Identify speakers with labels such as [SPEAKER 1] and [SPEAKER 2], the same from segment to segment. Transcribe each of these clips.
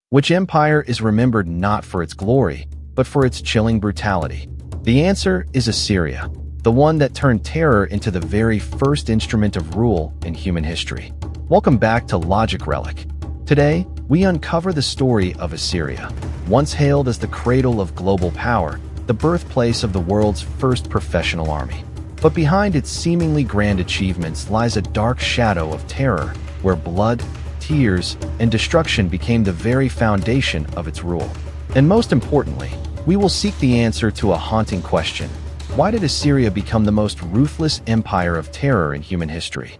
[SPEAKER 1] Which empire is remembered not for its glory, but for its chilling brutality? The answer is Assyria, the one that turned terror into the very first instrument of rule in human history. Welcome back to Logic Relic. Today, we uncover the story of Assyria, once hailed as the cradle of global power, the birthplace of the world's first professional army. But behind its seemingly grand achievements lies a dark shadow of terror, where blood, tears, and destruction became the very foundation of its rule. And most importantly, we will seek the answer to a haunting question. Why did Assyria become the most ruthless empire of terror in human history?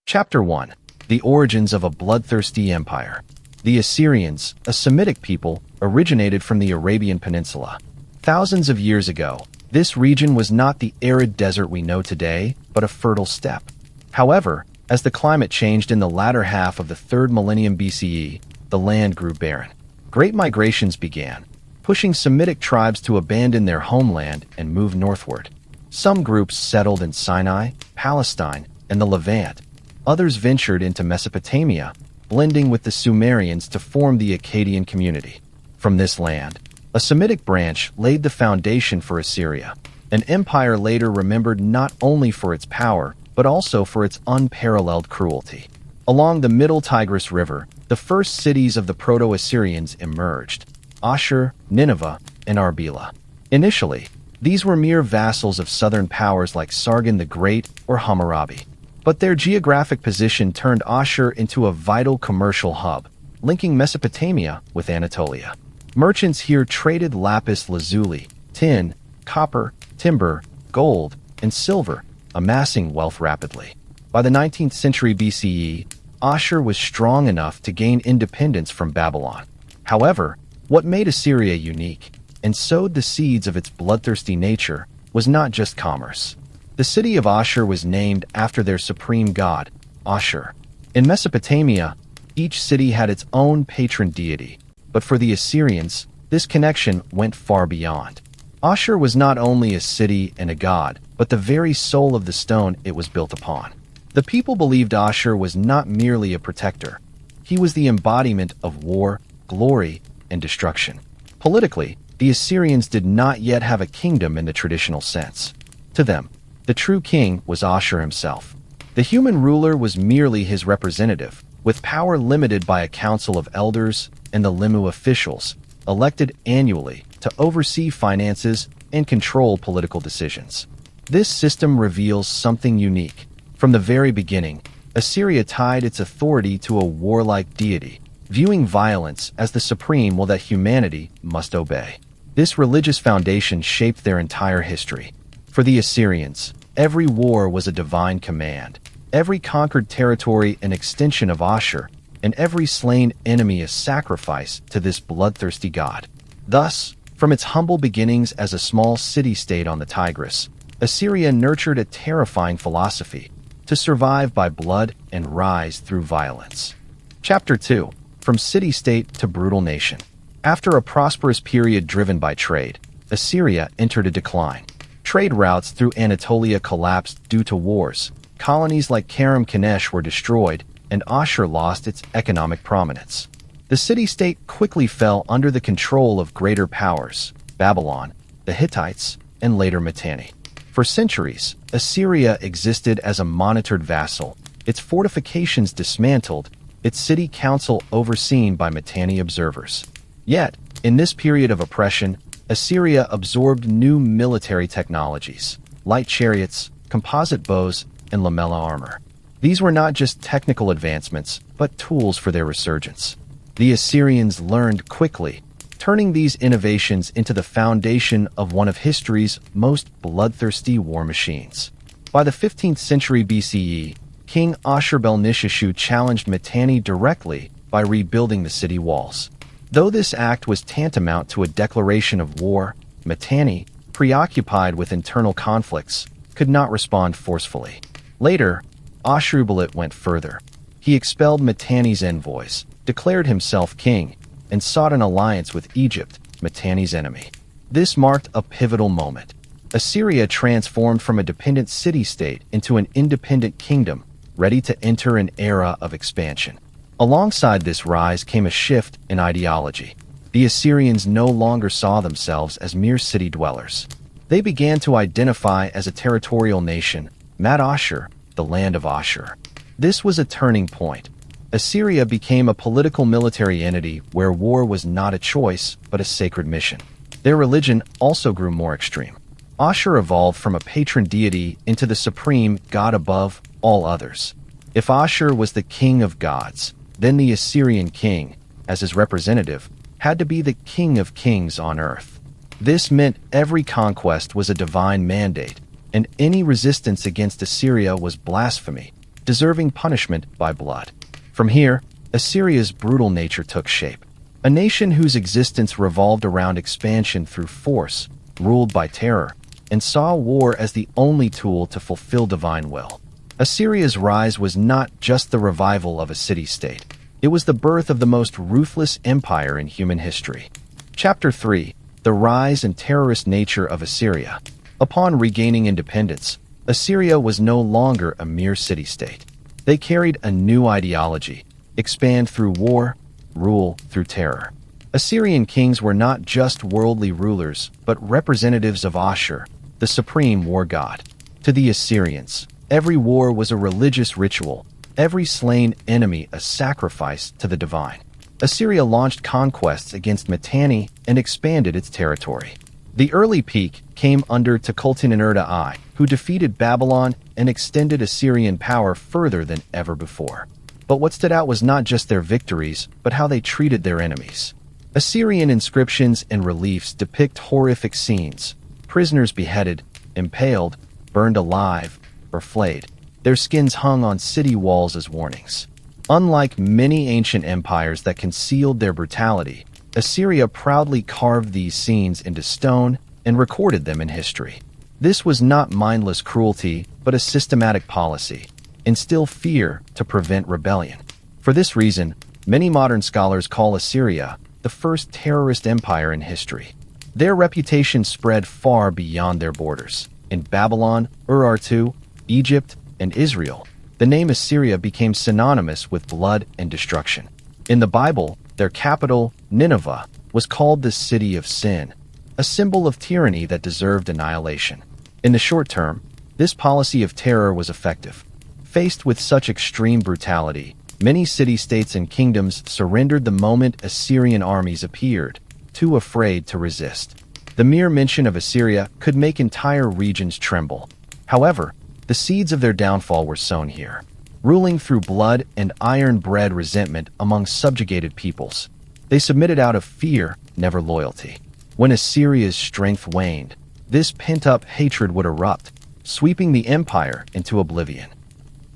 [SPEAKER 1] Chapter 1. The Origins of a Bloodthirsty Empire. The Assyrians, a Semitic people, originated from the Arabian Peninsula. Thousands of years ago, this region was not the arid desert we know today, but a fertile steppe. However, as the climate changed in the latter half of the 3rd millennium BCE, the land grew barren. Great migrations began, pushing Semitic tribes to abandon their homeland and move northward. Some groups settled in Sinai, Palestine, and the Levant. Others ventured into Mesopotamia, blending with the Sumerians to form the Akkadian community. From this land, a Semitic branch laid the foundation for Assyria, an empire later remembered not only for its power, but also for its unparalleled cruelty. Along the middle Tigris River, the first cities of the Proto-Assyrians emerged: Ashur, Nineveh, and Arbela. Initially, these were mere vassals of southern powers like Sargon the Great or Hammurabi. But their geographic position turned Ashur into a vital commercial hub, linking Mesopotamia with Anatolia. Merchants here traded lapis lazuli, tin, copper, timber, gold, and silver, amassing wealth rapidly. By the 19th century BCE, Ashur was strong enough to gain independence from Babylon. However, what made Assyria unique, and sowed the seeds of its bloodthirsty nature, was not just commerce. The city of Ashur was named after their supreme god, Ashur. In Mesopotamia, each city had its own patron deity, but for the Assyrians, this connection went far beyond. Ashur was not only a city and a god, but the very soul of the stone it was built upon. The people believed Ashur was not merely a protector. He was the embodiment of war, glory, and destruction. Politically, the Assyrians did not yet have a kingdom in the traditional sense. To them, the true king was Ashur himself. The human ruler was merely his representative, with power limited by a council of elders and the limu officials, elected annually to oversee finances and control political decisions. This system reveals something unique. From the very beginning, Assyria tied its authority to a warlike deity, viewing violence as the supreme will that humanity must obey. This religious foundation shaped their entire history. For the Assyrians, every war was a divine command, every conquered territory an extension of Ashur, and every slain enemy a sacrifice to this bloodthirsty god. Thus, from its humble beginnings as a small city-state on the Tigris, Assyria nurtured a terrifying philosophy: to survive by blood and rise through violence. Chapter 2. From city-state to brutal nation. After a prosperous period driven by trade, Assyria entered a decline. Trade routes through Anatolia collapsed due to wars, colonies like Karam-Kanesh were destroyed, and Ashur lost its economic prominence. The city-state quickly fell under the control of greater powers: Babylon, the Hittites, and later Mitanni. For centuries, Assyria existed as a monitored vassal, its fortifications dismantled, its city council overseen by Mitanni observers. Yet, in this period of oppression, Assyria absorbed new military technologies: light chariots, composite bows, and lamella armor. These were not just technical advancements, but tools for their resurgence. The Assyrians learned quickly, turning these innovations into the foundation of one of history's most bloodthirsty war machines. By the 15th century BCE, King Ashur-bel-nisheshu challenged Mitanni directly by rebuilding the city walls. Though this act was tantamount to a declaration of war, Mitanni, preoccupied with internal conflicts, could not respond forcefully. Later, Ashurballit went further. He expelled Mitanni's envoys, declared himself king, and sought an alliance with Egypt, Mitanni's enemy. This marked a pivotal moment. Assyria transformed from a dependent city-state into an independent kingdom, ready to enter an era of expansion. Alongside this rise came a shift in ideology. The Assyrians no longer saw themselves as mere city dwellers. They began to identify as a territorial nation, Mad Ashur, the land of Ashur. This was a turning point. Assyria became a political military entity where war was not a choice, but a sacred mission. Their religion also grew more extreme. Ashur evolved from a patron deity into the supreme god above all others. If Ashur was the king of gods, then the Assyrian king, as his representative, had to be the king of kings on earth. This meant every conquest was a divine mandate, and any resistance against Assyria was blasphemy, deserving punishment by blood. From here, Assyria's brutal nature took shape. A nation whose existence revolved around expansion through force, ruled by terror, and saw war as the only tool to fulfill divine will. Assyria's rise was not just the revival of a city-state. It was the birth of the most ruthless empire in human history. Chapter 3: The Rise and Terrorist Nature of Assyria. Upon regaining independence, Assyria was no longer a mere city-state. They carried a new ideology: expand through war, rule through terror. Assyrian kings were not just worldly rulers, but representatives of Ashur, the supreme war god. To the Assyrians, every war was a religious ritual, every slain enemy a sacrifice to the divine. Assyria launched conquests against Mitanni and expanded its territory. The early peak came under Tiglath-Pileser I, who defeated Babylon and extended Assyrian power further than ever before. But what stood out was not just their victories, but how they treated their enemies. Assyrian inscriptions and reliefs depict horrific scenes: prisoners beheaded, impaled, burned alive, or flayed. Their skins hung on city walls as warnings. Unlike many ancient empires that concealed their brutality, Assyria proudly carved these scenes into stone and recorded them in history. This was not mindless cruelty, but a systematic policy: instill fear to prevent rebellion. For this reason, many modern scholars call Assyria the first terrorist empire in history. Their reputation spread far beyond their borders. In Babylon, Urartu, Egypt, and Israel, the name Assyria became synonymous with blood and destruction. In the Bible, their capital, Nineveh, was called the city of sin, a symbol of tyranny that deserved annihilation. In the short term, this policy of terror was effective. Faced with such extreme brutality, many city-states and kingdoms surrendered the moment Assyrian armies appeared, too afraid to resist. The mere mention of Assyria could make entire regions tremble. However, the seeds of their downfall were sown here, ruling through blood and iron-bred resentment among subjugated peoples. They submitted out of fear, never loyalty. When Assyria's strength waned, this pent-up hatred would erupt, sweeping the empire into oblivion.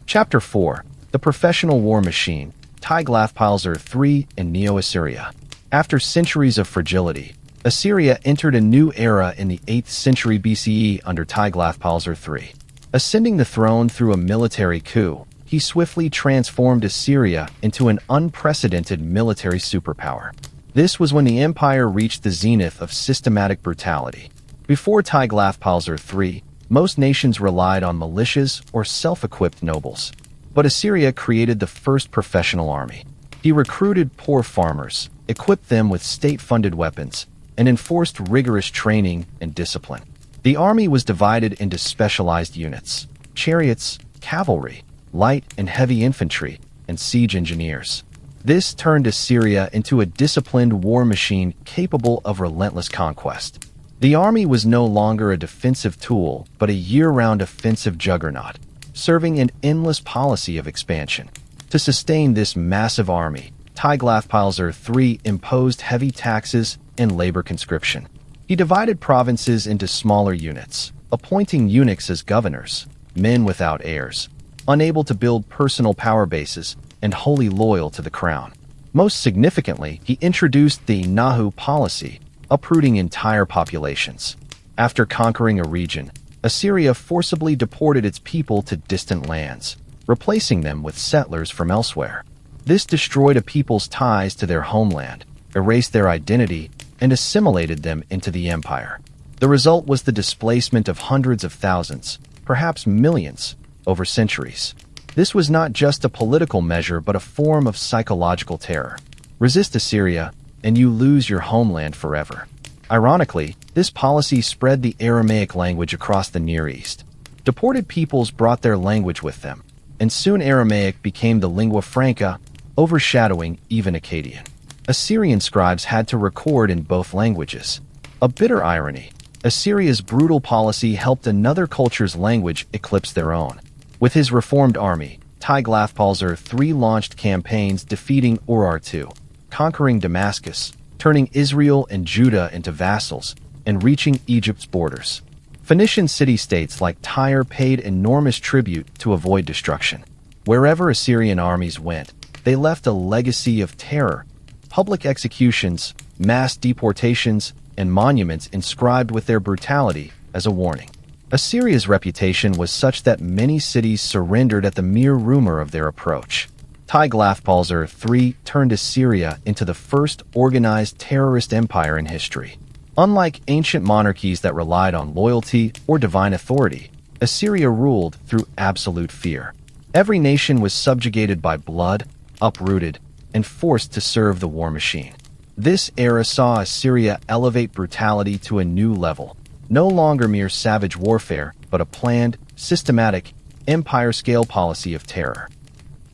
[SPEAKER 1] Chapter 4: The Professional War Machine, Tiglath-Pileser III and Neo-Assyria. After centuries of fragility, Assyria entered a new era in the 8th century BCE under Tiglath-Pileser III. Ascending the throne through a military coup, he swiftly transformed Assyria into an unprecedented military superpower. This was when the empire reached the zenith of systematic brutality. Before Tiglath-Pileser III, most nations relied on militias or self-equipped nobles. But Assyria created the first professional army. He recruited poor farmers, equipped them with state-funded weapons, and enforced rigorous training and discipline. The army was divided into specialized units: chariots, cavalry, light and heavy infantry, and siege engineers. This turned Assyria into a disciplined war machine capable of relentless conquest. The army was no longer a defensive tool, but a year-round offensive juggernaut, serving an endless policy of expansion. To sustain this massive army, Tiglath-Pileser III imposed heavy taxes and labor conscription. He divided provinces into smaller units, appointing eunuchs as governors, men without heirs, unable to build personal power bases, and wholly loyal to the crown. Most significantly, he introduced the Nahu policy, uprooting entire populations. After conquering a region, Assyria forcibly deported its people to distant lands, replacing them with settlers from elsewhere. This destroyed a people's ties to their homeland, erased their identity, and assimilated them into the empire. The result was the displacement of hundreds of thousands, perhaps millions, over centuries. This was not just a political measure but a form of psychological terror. Resist Assyria, and you lose your homeland forever. Ironically, this policy spread the Aramaic language across the Near East. Deported peoples brought their language with them, and soon Aramaic became the lingua franca, overshadowing even Akkadian. Assyrian scribes had to record in both languages. A bitter irony. Assyria's brutal policy helped another culture's language eclipse their own. With his reformed army, Tiglath-Pileser III launched campaigns defeating Urartu, conquering Damascus, turning Israel and Judah into vassals, and reaching Egypt's borders. Phoenician city-states like Tyre paid enormous tribute to avoid destruction. Wherever Assyrian armies went, they left a legacy of terror, public executions, mass deportations, and monuments inscribed with their brutality as a warning. Assyria's reputation was such that many cities surrendered at the mere rumor of their approach. Tiglath-Pileser III turned Assyria into the first organized terrorist empire in history. Unlike ancient monarchies that relied on loyalty or divine authority, Assyria ruled through absolute fear. Every nation was subjugated by blood, uprooted, and forced to serve the war machine. This era saw Assyria elevate brutality to a new level, no longer mere savage warfare, but a planned, systematic, empire-scale policy of terror.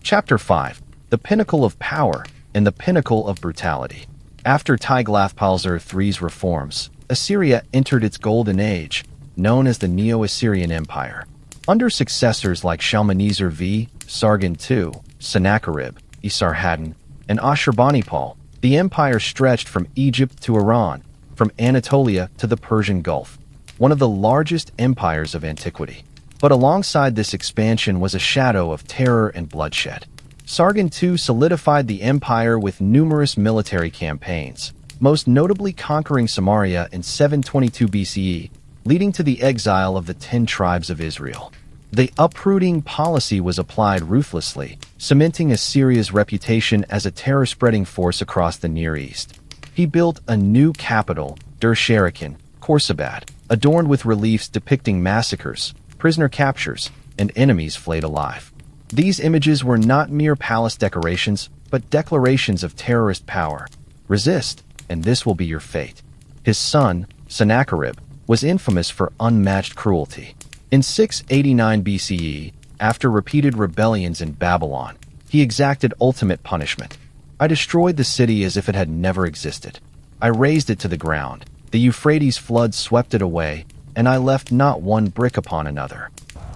[SPEAKER 1] Chapter 5. The Pinnacle of Power and the Pinnacle of Brutality. After Tiglath-Pileser III's reforms, Assyria entered its golden age, known as the Neo-Assyrian Empire. Under successors like Shalmaneser V, Sargon II, Sennacherib, Esarhaddon, and Ashurbanipal, the empire stretched from Egypt to Iran, from Anatolia to the Persian Gulf, one of the largest empires of antiquity. But alongside this expansion was a shadow of terror and bloodshed. Sargon II solidified the empire with numerous military campaigns, most notably conquering Samaria in 722 BCE, leading to the exile of the 10 tribes of Israel. The uprooting policy was applied ruthlessly, cementing Assyria's reputation as a terror-spreading force across the Near East. He built a new capital, Dur-Sharrukin, Khorsabad, adorned with reliefs depicting massacres, prisoner captures, and enemies flayed alive. These images were not mere palace decorations, but declarations of terrorist power. Resist, and this will be your fate. His son, Sennacherib, was infamous for unmatched cruelty. In 689 BCE, after repeated rebellions in Babylon, he exacted ultimate punishment. I destroyed the city as if it had never existed. I razed it to the ground. The Euphrates flood swept it away, and I left not one brick upon another.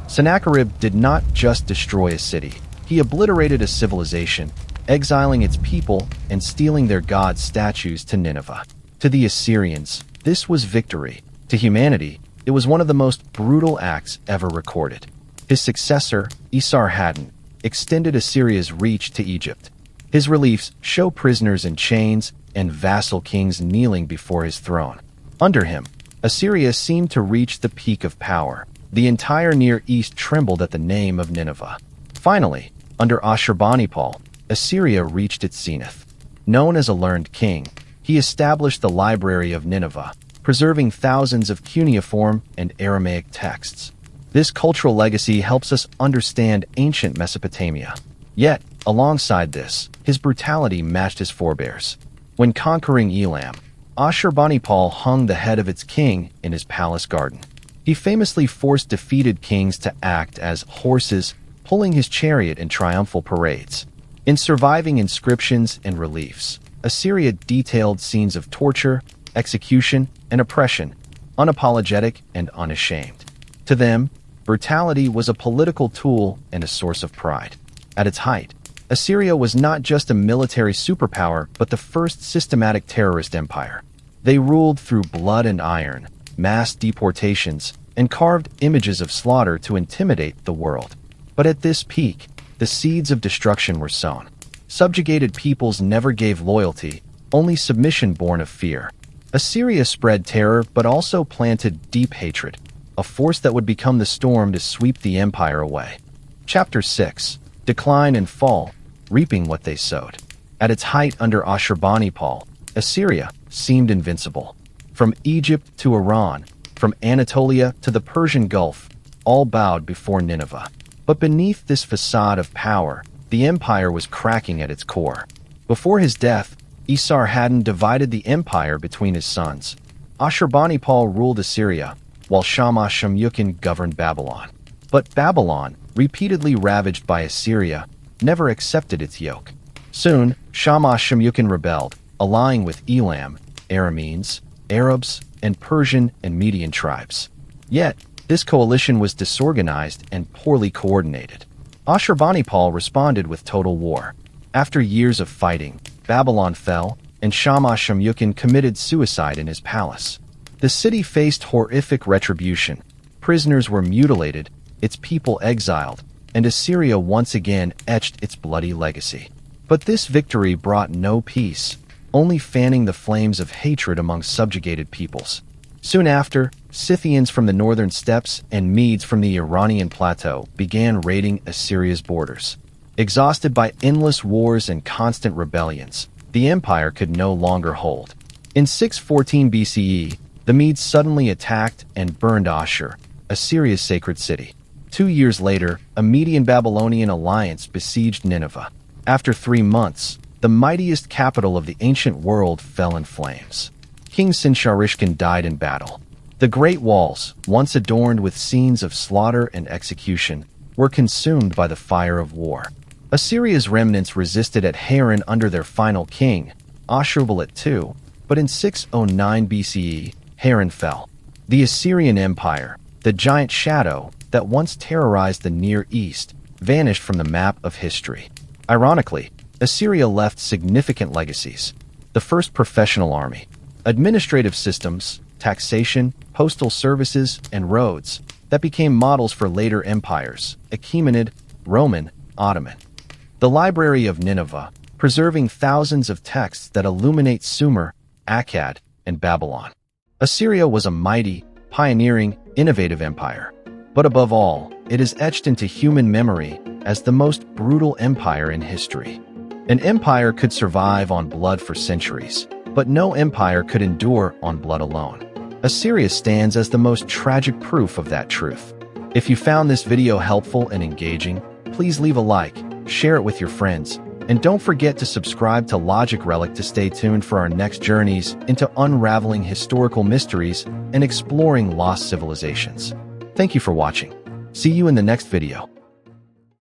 [SPEAKER 1] Sennacherib did not just destroy a city. He obliterated a civilization, exiling its people and stealing their god's statues to Nineveh. To the Assyrians, this was victory. To humanity, it was one of the most brutal acts ever recorded. His successor, Esarhaddon, extended Assyria's reach to Egypt. His reliefs show prisoners in chains and vassal kings kneeling before his throne. Under him, Assyria seemed to reach the peak of power. The entire Near East trembled at the name of Nineveh. Finally, under Ashurbanipal, Assyria reached its zenith. Known as a learned king, he established the Library of Nineveh, preserving thousands of cuneiform and Aramaic texts. This cultural legacy helps us understand ancient Mesopotamia. Yet, alongside this, his brutality matched his forebears. When conquering Elam, Ashurbanipal hung the head of its king in his palace garden. He famously forced defeated kings to act as horses, pulling his chariot in triumphal parades. In surviving inscriptions and reliefs, Assyria detailed scenes of torture, execution, and oppression, unapologetic and unashamed. To them, brutality was a political tool and a source of pride. At its height, Assyria was not just a military superpower, but the first systematic terrorist empire. They ruled through blood and iron, mass deportations, and carved images of slaughter to intimidate the world. But at this peak, the seeds of destruction were sown. Subjugated peoples never gave loyalty, only submission born of fear. Assyria spread terror but also planted deep hatred, a force that would become the storm to sweep the empire away. Chapter 6. Decline and Fall, Reaping What They Sowed. At its height under Ashurbanipal, Assyria seemed invincible. From Egypt to Iran, from Anatolia to the Persian Gulf, all bowed before Nineveh. But beneath this facade of power, the empire was cracking at its core. Before his death, Esarhaddon divided the empire between his sons. Ashurbanipal ruled Assyria, while Shamash-Shum-Ukin governed Babylon. But Babylon, repeatedly ravaged by Assyria, never accepted its yoke. Soon, Shamash-Shum-Ukin rebelled, allying with Elam, Arameans, Arabs, and Persian and Median tribes. Yet, this coalition was disorganized and poorly coordinated. Ashurbanipal responded with total war. After years of fighting, Babylon fell, and Shamash-Shum-Ukin committed suicide in his palace. The city faced horrific retribution. Prisoners were mutilated, its people exiled, and Assyria once again etched its bloody legacy. But this victory brought no peace, only fanning the flames of hatred among subjugated peoples. Soon after, Scythians from the northern steppes and Medes from the Iranian plateau began raiding Assyria's borders. Exhausted by endless wars and constant rebellions, the empire could no longer hold. In 614 BCE, the Medes suddenly attacked and burned Ashur, Assyria's sacred city. 2 years later, a Median-Babylonian alliance besieged Nineveh. After 3 months, the mightiest capital of the ancient world fell in flames. King Sinsharishkan died in battle. The Great Walls, once adorned with scenes of slaughter and execution, were consumed by the fire of war. Assyria's remnants resisted at Haran under their final king, Ashurbanipal II, but in 609 BCE, Haran fell. The Assyrian Empire, the giant shadow that once terrorized the Near East, vanished from the map of history. Ironically, Assyria left significant legacies: the first professional army, administrative systems, taxation, postal services, and roads that became models for later empires: Achaemenid, Roman, Ottoman. The Library of Nineveh, preserving thousands of texts that illuminate Sumer, Akkad, and Babylon. Assyria was a mighty, pioneering, innovative empire. But above all, it is etched into human memory as the most brutal empire in history. An empire could survive on blood for centuries, but no empire could endure on blood alone. Assyria stands as the most tragic proof of that truth. If you found this video helpful and engaging, please leave a like, share it with your friends, and don't forget to subscribe to Logic Relic to stay tuned for our next journeys into unraveling historical mysteries and exploring lost civilizations. Thank you for watching. See you in the next video.